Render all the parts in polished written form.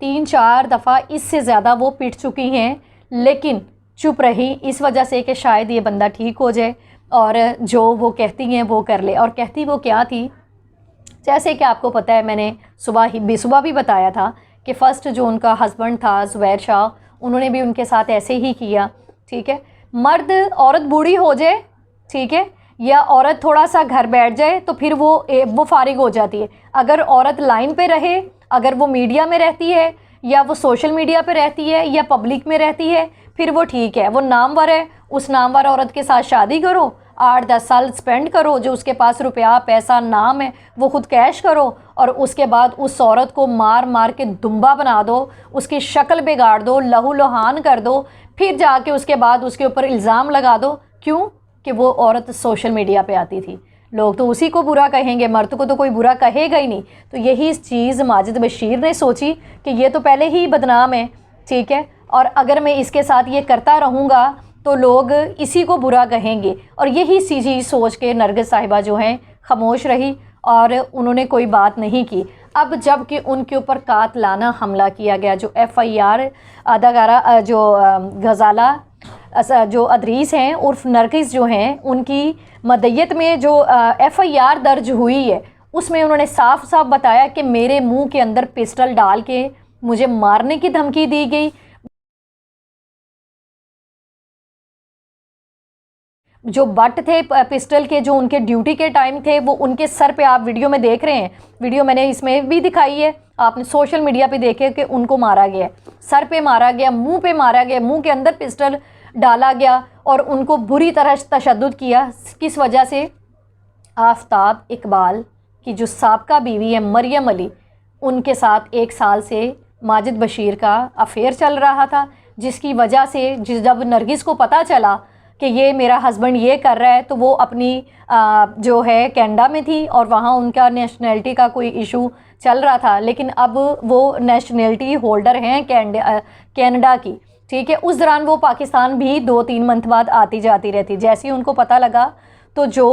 3-4 دفعہ اس سے زیادہ وہ پٹ چکی ہیں، لیکن چپ رہی اس وجہ سے کہ شاید یہ بندہ ٹھیک ہو جائے اور جو وہ کہتی ہیں وہ کر لے۔ اور کہتی وہ کیا تھی، جیسے کہ آپ کو پتہ ہے، میں نے صبح بھی بتایا تھا کہ فرسٹ جو ان کا ہسبینڈ تھا زبیر شاہ، انہوں نے بھی ان کے ساتھ ایسے ہی کیا، ٹھیک ہے۔ مرد، عورت بوڑھی ہو جائے، ٹھیک ہے، یا عورت تھوڑا سا گھر بیٹھ جائے تو پھر وہ فارغ ہو جاتی ہے۔ اگر عورت لائن پہ رہے، اگر وہ میڈیا میں رہتی ہے یا وہ سوشل میڈیا پہ رہتی ہے یا پبلک میں رہتی ہے، پھر وہ ٹھیک ہے، وہ نامور ہے، اس نامور عورت کے ساتھ شادی کرو، 8-10 سال سپینڈ کرو، جو اس کے پاس روپیہ پیسہ نام ہے وہ خود کیش کرو، اور اس کے بعد اس عورت کو مار مار کے دمبا بنا دو، اس کی شکل بگاڑ دو، لہو لہان کر دو، پھر جا کے اس کے بعد اس کے اوپر الزام لگا دو۔ کیوں؟ کہ وہ عورت سوشل میڈیا پہ آتی تھی، لوگ تو اسی کو برا کہیں گے، مرد کو تو کوئی برا کہے گا ہی نہیں۔ تو یہی چیز ماجد بشیر نے سوچی کہ یہ تو پہلے ہی بدنام ہے، ٹھیک ہے، اور اگر میں اس کے ساتھ یہ کرتا رہوں گا تو لوگ اسی کو برا کہیں گے، اور یہی چیز سوچ کے نرگس صاحبہ جو ہیں خاموش رہی اور انہوں نے کوئی بات نہیں کی۔ اب جب کہ ان کے اوپر قاتلانہ حملہ کیا گیا، جو FIR اداکارہ جو غزالہ جو ادریس ہیں عرف نرگس جو ہیں، ان کی مدیت میں جو FIR درج ہوئی ہے، اس میں انہوں نے صاف صاف بتایا کہ میرے منہ کے اندر پسٹل ڈال کے مجھے مارنے کی دھمکی دی گئی۔ جو بٹ تھے پسٹل کے، جو ان کے ڈیوٹی کے ٹائم تھے، وہ ان کے سر پہ آپ ویڈیو میں دیکھ رہے ہیں، ویڈیو میں نے اس میں بھی دکھائی ہے، آپ نے سوشل میڈیا پہ دیکھے کہ ان کو مارا گیا، سر پہ مارا گیا، منہ پہ مارا گیا، منہ کے اندر پسٹل ڈالا گیا اور ان کو بری طرح تشدد کیا۔ کس وجہ سے؟ آفتاب اقبال کی جو سابقہ بیوی ہے مریم علی، ان کے ساتھ 1 سال سے ماجد بشیر کا افیئر چل رہا تھا، جس کی وجہ سے جب نرگس کو پتہ چلا کہ یہ میرا ہسبینڈ یہ کر رہا ہے، تو وہ اپنی جو ہے کینیڈا میں تھی اور وہاں ان کا نیشنلٹی کا کوئی ایشو چل رہا تھا، لیکن اب وہ نیشنلٹی ہولڈر ہیں کینیڈا کی، ٹھیک ہے۔ اس دوران وہ پاکستان بھی 2-3 منتھ بعد آتی جاتی رہتی۔ جیسے ہی ان کو پتہ لگا تو جو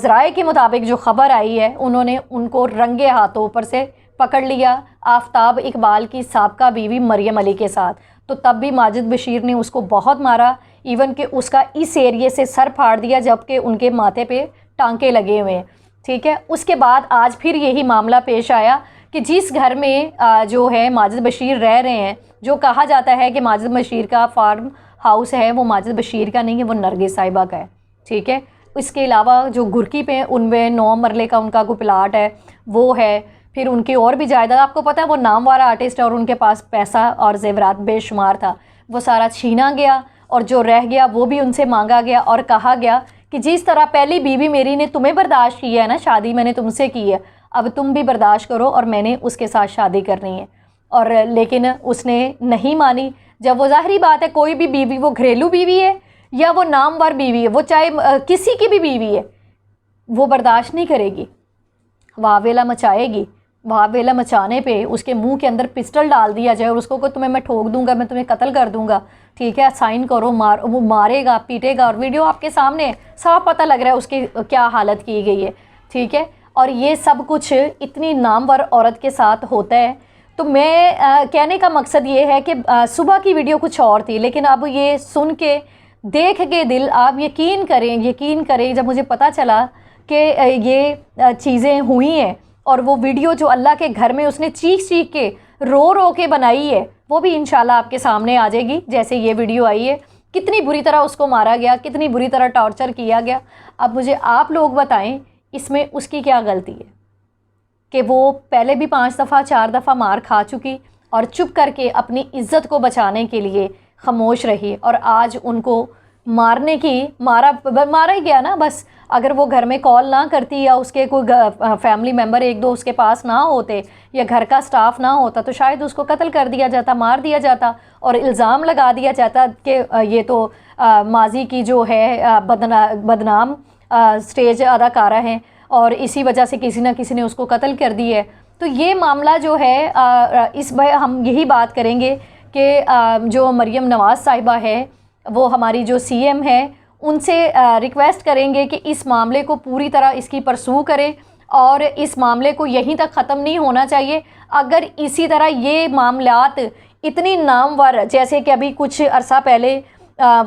ذرائع کے مطابق جو خبر آئی ہے، انہوں نے ان کو رنگے ہاتھوں اوپر سے پکڑ لیا، آفتاب اقبال کی سابقہ بیوی مریم علی کے ساتھ۔ تو تب بھی ماجد بشیر نے اس کو بہت مارا، ایون کہ اس کا اس ایریے سے سر پھاڑ دیا، جبکہ ان کے ماتھے پہ ٹانکے لگے ہوئے ہیں، ٹھیک ہے۔ اس کے بعد آج پھر یہی معاملہ پیش آیا کہ جس گھر میں جو ہے ماجد بشیر رہ رہے ہیں، جو کہا جاتا ہے کہ ماجد بشیر کا فارم ہاؤس ہے، وہ ماجد بشیر کا نہیں ہے، وہ نرگس صاحبہ کا ہے، ٹھیک ہے۔ اس کے علاوہ جو گرکی پہ ان میں 9 مرلے کا ان کا کوئی پلاٹ ہے وہ ہے، پھر ان کی اور بھی جائیداد، آپ کو پتہ ہے وہ نامور آرٹسٹ ہے اور ان کے پاس پیسہ اور زیورات بے شمار تھا، وہ سارا چھینا گیا اور جو رہ گیا وہ بھی ان سے مانگا گیا اور کہا گیا کہ جس طرح پہلی بیوی میری نے تمہیں برداشت کیا ہے نا، شادی میں نے تم سے کی ہے، اب تم بھی برداشت کرو اور میں نے اس کے ساتھ شادی کرنی ہے۔ اور لیکن اس نے نہیں مانی۔ جب وہ ظاہری بات ہے کوئی بھی بیوی، وہ گھریلو بیوی ہے یا وہ نامور بیوی ہے، وہ چاہے کسی کی بھی بیوی ہے، وہ برداشت نہیں کرے گی، واویلا مچائے گی۔ واویلا مچانے پہ اس کے منہ کے اندر پسٹل ڈال دیا جائے اور اس کو تمہیں میں ٹھوک دوں گا، میں تمہیں قتل کر دوں گا، ٹھیک ہے، سائن کرو، وہ مارے گا، پیٹے گا، اور ویڈیو آپ کے سامنے ہے، صاف پتہ لگ رہا ہے اس کی کیا حالت کی گئی ہے، ٹھیک ہے۔ اور یہ سب کچھ اتنی نامور عورت کے ساتھ ہوتا ہے۔ تو میں کہنے کا مقصد یہ ہے کہ صبح کی ویڈیو کچھ اور تھی، لیکن اب یہ سن کے دیکھ کے دل، آپ یقین کریں جب مجھے پتہ چلا کہ یہ چیزیں ہوئی ہیں، اور وہ ویڈیو جو اللہ کے گھر میں اس نے چیخ کے رو کے بنائی ہے، وہ بھی انشاءاللہ آپ کے سامنے آ جائے گی جیسے یہ ویڈیو آئی ہے، کتنی بری طرح اس کو مارا گیا، کتنی بری طرح ٹارچر کیا گیا۔ اب مجھے آپ لوگ بتائیں اس میں اس کی کیا غلطی ہے کہ وہ پہلے بھی 5 دفعہ 4 دفعہ مار کھا چکی اور چپ کر کے اپنی عزت کو بچانے کے لیے خاموش رہی، اور آج ان کو مارنے کی مارا ہی گیا نا بس۔ اگر وہ گھر میں کال نہ کرتی یا اس کے کوئی فیملی ممبر 1-2 اس کے پاس نہ ہوتے یا گھر کا سٹاف نہ ہوتا تو شاید اس کو قتل کر دیا جاتا، مار دیا جاتا، اور الزام لگا دیا جاتا کہ یہ تو ماضی کی جو ہے بدنام سٹیج اداکارہ ہیں اور اسی وجہ سے کسی نہ کسی نے اس کو قتل کر دی ہے۔ تو یہ معاملہ جو ہے اس میں ہم یہی بات کریں گے کہ جو مریم نواز صاحبہ ہے، وہ ہماری جو CM ہے، ان سے ریکویسٹ کریں گے کہ اس معاملے کو پوری طرح اس کی پرسو کریں، اور اس معاملے کو یہیں تک ختم نہیں ہونا چاہیے. اگر اسی طرح یہ معاملات اتنی نامور، جیسے کہ ابھی کچھ عرصہ پہلے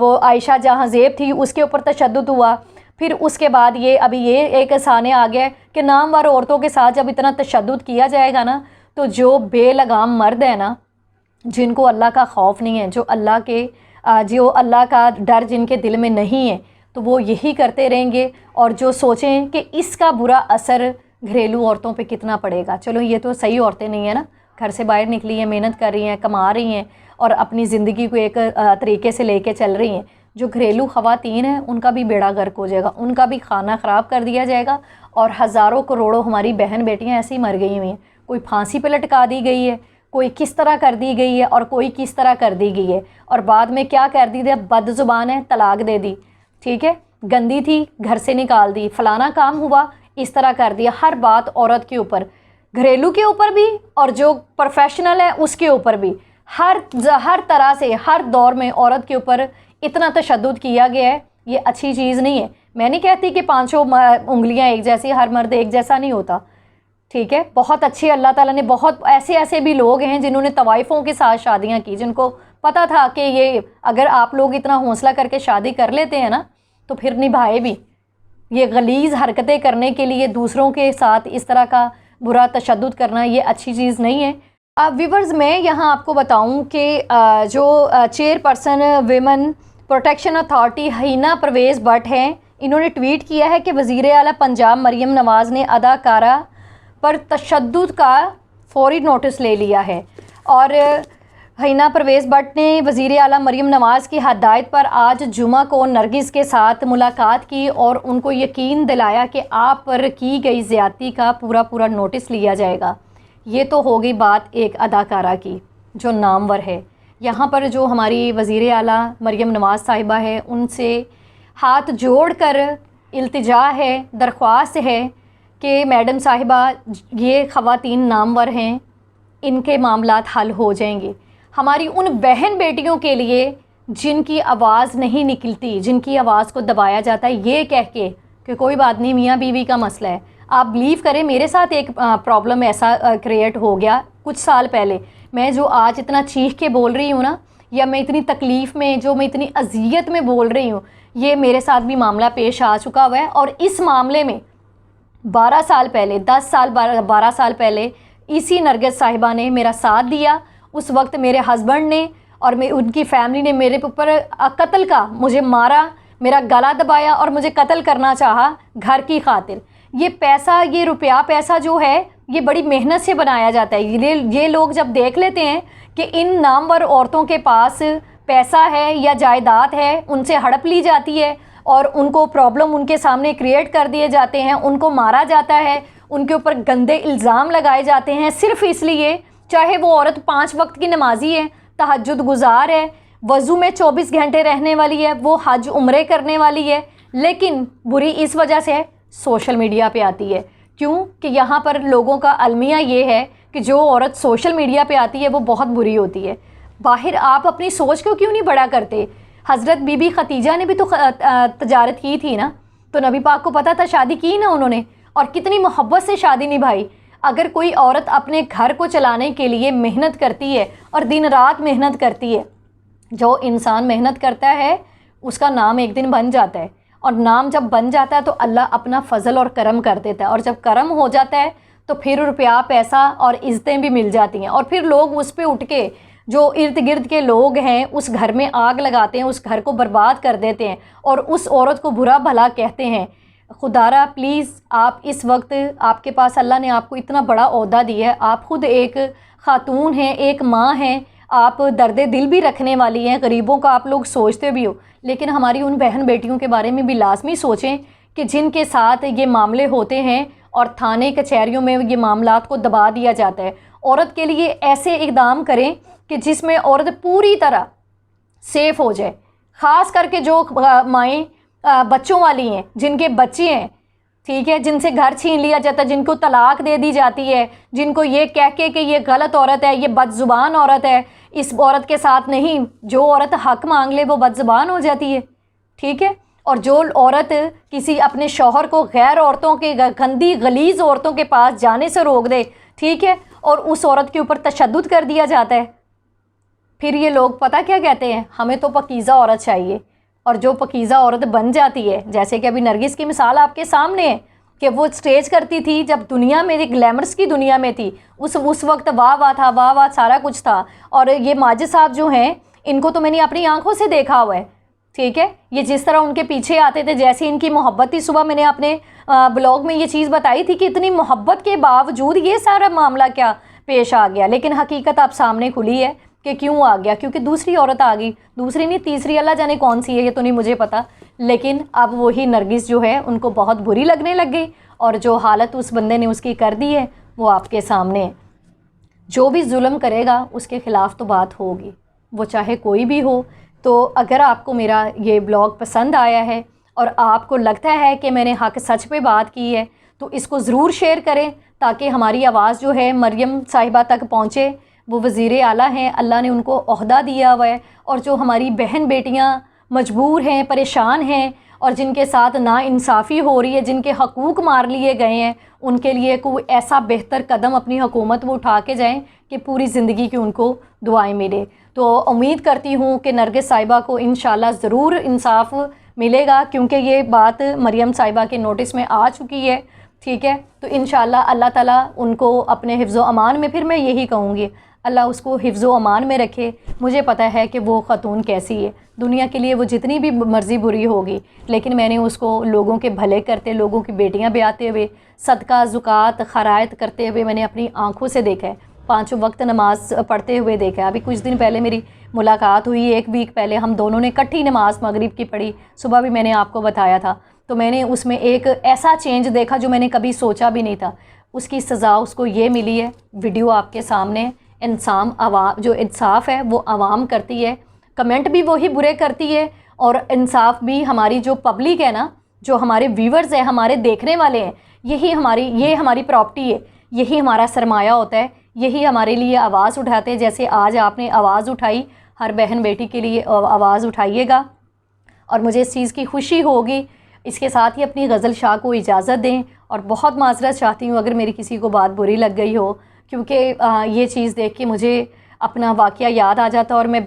وہ عائشہ جہاں زیب تھی اس کے اوپر تشدد ہوا، پھر اس کے بعد ابھی یہ ایک سامنے آ گیا کہ نامور عورتوں کے ساتھ جب اتنا تشدد کیا جائے گا نا، تو جو بے لگام مرد ہیں نا، جن کو اللہ کا خوف نہیں ہے، جو اللہ کا ڈر جن کے دل میں نہیں ہے، تو وہ یہی کرتے رہیں گے. اور جو سوچیں کہ اس کا برا اثر گھریلو عورتوں پہ کتنا پڑے گا. چلو یہ تو صحیح عورتیں نہیں ہیں نا، گھر سے باہر نکلی ہیں، محنت کر رہی ہیں، کما رہی ہیں اور اپنی زندگی کو ایک طریقے سے لے کے چل رہی ہیں. جو گھریلو خواتین ہیں ان کا بھی بیڑا غرق ہو جائے گا، ان کا بھی کھانا خراب کر دیا جائے گا. اور ہزاروں کروڑوں ہماری بہن بیٹیاں ایسی مر گئی ہوئی ہیں. کوئی پھانسی پہ لٹکا دی گئی ہے، کوئی کس طرح کر دی گئی ہے اور کوئی کس طرح کر دی گئی ہے. اور بعد میں کیا کر دی تھی، بد زبان ہے، طلاق دے دی. ٹھیک ہے، گندی تھی، گھر سے نکال دی، فلانا کام ہوا، اس طرح کر دیا. ہر بات عورت کے اوپر، گھریلو کے اوپر بھی اور جو پروفیشنل ہے اس کے اوپر بھی، ہر طرح سے ہر دور میں عورت کے اوپر اتنا تشدد کیا گیا ہے. یہ اچھی چیز نہیں ہے. میں نہیں کہتی کہ پانچوں انگلیاں ایک جیسی، ہر مرد ایک جیسا نہیں ہوتا. ٹھیک ہے، بہت اچھے اللہ تعالیٰ نے، بہت ایسے بھی لوگ ہیں جنہوں نے طوائفوں کے ساتھ شادیاں کی، جن کو پتہ تھا کہ یہ اگر آپ لوگ اتنا حوصلہ کر کے شادی کر لیتے ہیں نا تو پھر نبھائے بھی. یہ غلیظ حرکتیں کرنے کے لیے دوسروں کے ساتھ اس طرح کا برا تشدد کرنا یہ اچھی چیز نہیں ہے. ویورز، میں یہاں آپ کو بتاؤں کہ جو chairperson women protection authority Hina Parvez Butt ہیں، انہوں نے ٹویٹ کیا ہے کہ وزیر اعلیٰ پنجاب مریم نواز نے اداکارہ پر تشدد کا فوری نوٹس لے لیا ہے. اور حنا پرویز بٹ نے وزیر اعلیٰ مریم نواز کی ہدایت پر آج جمعہ کو نرگس کے ساتھ ملاقات کی اور ان کو یقین دلایا کہ آپ پر کی گئی زیادتی کا پورا نوٹس لیا جائے گا. یہ تو ہو گئی بات ایک اداکارہ کی جو نامور ہے. یہاں پر جو ہماری وزیر اعلیٰ مریم نواز صاحبہ ہے، ان سے ہاتھ جوڑ کر التجا ہے، درخواست ہے کہ میڈم صاحبہ، یہ خواتین نامور ہیں، ان کے معاملات حل ہو جائیں گے. ہماری ان بہن بیٹیوں کے لیے جن کی آواز نہیں نکلتی، جن کی آواز کو دبایا جاتا ہے یہ کہہ کے کہ کوئی بات نہیں، میاں بیوی کا مسئلہ ہے. آپ بلیو کریں، میرے ساتھ ایک پرابلم ایسا کریٹ ہو گیا کچھ سال پہلے. میں جو آج اتنا چیخ کے بول رہی ہوں نا، یا میں اتنی تکلیف میں، جو میں اتنی اذیت میں بول رہی ہوں، یہ میرے ساتھ بھی معاملہ پیش آ چکا ہوا ہے. اور اس معاملے میں 12 سال پہلے، 12 سال پہلے اسی نرگس صاحبہ نے میرا ساتھ دیا. اس وقت میرے ہسبینڈ نے اور ان کی فیملی نے میرے اوپر قتل کا، مجھے مارا، میرا گلا دبایا اور مجھے قتل کرنا چاہا گھر کی خاطر. یہ پیسہ، یہ روپیہ پیسہ جو ہے، یہ بڑی محنت سے بنایا جاتا ہے. یہ لوگ جب دیکھ لیتے ہیں کہ ان نامور عورتوں کے پاس پیسہ ہے یا جائیداد ہے، ان سے ہڑپ لی جاتی ہے اور ان کو پرابلم ان کے سامنے کریٹ کر دیے جاتے ہیں، ان کو مارا جاتا ہے، ان کے اوپر گندے الزام لگائے جاتے ہیں صرف اس لیے، چاہے وہ عورت 5 وقت کی نمازی ہے، تہجد گزار ہے، وضو میں 24 گھنٹے رہنے والی ہے، وہ حج عمرے کرنے والی ہے، لیکن بری اس وجہ سے سوشل میڈیا پہ آتی ہے. کیوں کہ یہاں پر لوگوں کا المیہ یہ ہے کہ جو عورت سوشل میڈیا پہ آتی ہے وہ بہت بری ہوتی ہے. باہر آپ اپنی سوچ کو کیوں نہیں بڑا کرتے؟ حضرت بی بی خدیجہ نے بھی تو تجارت کی تھی نا، تو نبی پاک کو پتہ تھا، شادی کی نا انہوں نے، اور کتنی محبت سے شادی نبھائی. اگر کوئی عورت اپنے گھر کو چلانے کے لیے محنت کرتی ہے اور دن رات محنت کرتی ہے، جو انسان محنت کرتا ہے اس کا نام ایک دن بن جاتا ہے، اور نام جب بن جاتا ہے تو اللہ اپنا فضل اور کرم کر دیتا ہے، اور جب کرم ہو جاتا ہے تو پھر روپیہ پیسہ اور عزتیں بھی مل جاتی ہیں، اور پھر لوگ اس پہ اٹھ کے، جو ارد گرد کے لوگ ہیں، اس گھر میں آگ لگاتے ہیں، اس گھر کو برباد کر دیتے ہیں اور اس عورت کو برا بھلا کہتے ہیں. خدارہ پلیز، آپ اس وقت، آپ کے پاس اللہ نے آپ کو اتنا بڑا عہدہ دیا ہے، آپ خود ایک خاتون ہیں، ایک ماں ہیں، آپ درد دل بھی رکھنے والی ہیں، غریبوں کا آپ لوگ سوچتے بھی ہو، لیکن ہماری ان بہن بیٹیوں کے بارے میں بھی لازمی سوچیں کہ جن کے ساتھ یہ معاملے ہوتے ہیں اور تھانے کچہریوں میں یہ معاملات کو دبا دیا جاتا ہے. عورت کے لیے ایسے اقدام کریں کہ جس میں عورت پوری طرح سیف ہو جائے، خاص کر کے جو مائیں بچوں والی ہیں، جن کے بچے ہیں، ٹھیک ہے، جن سے گھر چھین لیا جاتا ہے، جن کو طلاق دے دی جاتی ہے، جن کو یہ کہہ کے کہ یہ غلط عورت ہے، یہ بد زبان عورت ہے، اس عورت کے ساتھ نہیں. جو عورت حق مانگ لے وہ بد زبان ہو جاتی ہے. ٹھیک ہے، اور جو عورت کسی اپنے شوہر کو غیر عورتوں کے گندی غلیظ عورتوں کے پاس جانے سے روک دے، ٹھیک ہے، اور اس عورت کے اوپر تشدد کر دیا جاتا ہے، پھر یہ لوگ پتہ کیا کہتے ہیں، ہمیں تو پاکیزہ عورت چاہیے۔ اور جو پاکیزہ عورت بن جاتی ہے، جیسے کہ ابھی نرگس کی مثال آپ کے سامنے ہے کہ وہ سٹیج کرتی تھی جب دنیا میں گلیمرس کی دنیا میں تھی، اس وقت واہ واہ تھا، واہ واہ سارا کچھ تھا۔ اور یہ ماجد صاحب جو ہیں، ان کو تو میں نے اپنی آنکھوں سے دیکھا ہوا ہے، ٹھیک ہے، یہ جس طرح ان کے پیچھے آتے تھے، جیسے ان کی محبت تھی۔ صبح میں نے اپنے بلاگ میں یہ چیز بتائی تھی کہ اتنی محبت کے باوجود یہ سارا معاملہ کیا پیش آ گیا، لیکن حقیقت اب سامنے کھلی ہے کہ کیوں آ گیا، کیونکہ دوسری عورت آ گئی، دوسری نہیں تیسری، اللہ جانے کون سی ہے، یہ تو نہیں مجھے پتا، لیکن اب وہی نرگس جو ہے ان کو بہت بری لگنے لگ گئی، اور جو حالت اس بندے نے اس کی کر دی ہے وہ آپ کے سامنے ہے۔ جو بھی ظلم کرے گا اس کے خلاف تو بات ہوگی، وہ چاہے کوئی بھی ہو۔ تو اگر آپ کو میرا یہ بلاگ پسند آیا ہے اور آپ کو لگتا ہے کہ میں نے حق سچ پہ بات کی ہے تو اس کو ضرور شیئر کریں، تاکہ ہماری آواز جو ہے مریم صاحبہ تک پہنچے۔ وہ وزیر اعلیٰ ہیں، اللہ نے ان کو عہدہ دیا ہوا ہے، اور جو ہماری بہن بیٹیاں مجبور ہیں، پریشان ہیں، اور جن کے ساتھ ناانصافی ہو رہی ہے، جن کے حقوق مار لیے گئے ہیں، ان کے لیے کوئی ایسا بہتر قدم اپنی حکومت وہ اٹھا کے جائیں کہ پوری زندگی کی ان کو دعائیں ملے۔ تو امید کرتی ہوں کہ نرگس صاحبہ کو انشاءاللہ ضرور انصاف ملے گا، کیونکہ یہ بات مریم صاحبہ کے نوٹس میں آ چکی ہے، ٹھیک ہے۔ تو انشاءاللہ اللہ تعالیٰ ان کو اپنے حفظ و امان میں، پھر میں یہی کہوں گی، اللہ اس کو حفظ و امان میں رکھے۔ مجھے پتہ ہے کہ وہ خاتون کیسی ہے، دنیا کے لیے وہ جتنی بھی مرضی بری ہوگی، لیکن میں نے اس کو لوگوں کے بھلے کرتے، لوگوں کی بیٹیاں بیاتے ہوئے، صدقہ زکوٰۃ خیرات کرتے ہوئے میں نے اپنی آنکھوں سے دیکھا ہے، 5 وقت نماز پڑھتے ہوئے دیکھا ہے۔ ابھی کچھ دن پہلے میری ملاقات ہوئی، 1 ویک پہلے ہم دونوں نے اکٹھی نماز مغرب کی پڑھی، صبح بھی میں نے آپ کو بتایا تھا۔ تو میں نے اس میں ایک ایسا چینج دیکھا جو میں نے کبھی سوچا بھی نہیں تھا۔ اس کی سزا اس کو یہ ملی ہے، ویڈیو آپ کے سامنے۔ عوام جو انصاف ہے وہ عوام کرتی ہے، کمنٹ بھی وہی برے کرتی ہے، اور انصاف بھی ہماری جو پبلک ہے نا، جو ہمارے ویورز ہیں، ہمارے دیکھنے والے ہیں، یہ ہماری پراپرٹی ہے، یہی ہمارا سرمایہ ہوتا ہے، یہی ہمارے لیے آواز اٹھاتے ہیں۔ جیسے آج آپ نے آواز اٹھائی، ہر بہن بیٹی کے لیے آواز اٹھائیے گا، اور مجھے اس چیز کی خوشی ہوگی۔ اس کے ساتھ ہی اپنی غزل شاہ کو اجازت دیں، اور بہت معذرت چاہتی ہوں اگر میری کسی کو بات بری لگ گئی ہو، کیونکہ یہ چیز دیکھ کے مجھے اپنا واقعہ یاد آ جاتا ہے، اور میں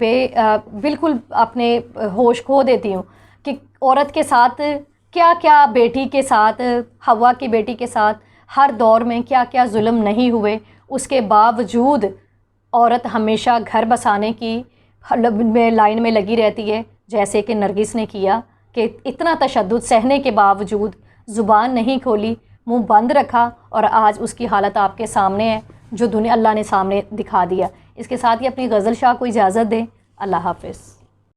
بالکل اپنے ہوش کھو دیتی ہوں کہ عورت کے ساتھ کیا کیا، بیٹی کے ساتھ، حوا کی بیٹی کے ساتھ ہر دور میں کیا کیا ظلم نہیں ہوئے۔ اس کے باوجود عورت ہمیشہ گھر بسانے کی لائن میں لگی رہتی ہے، جیسے کہ نرگس نے کیا، کہ اتنا تشدد سہنے کے باوجود زبان نہیں کھولی، منہ بند رکھا، اور آج اس کی حالت آپ کے سامنے ہے، جو اللہ نے سامنے دکھا دیا۔ اس کے ساتھ ہی اپنی غزل شاہ کو اجازت دیں۔ اللہ حافظ۔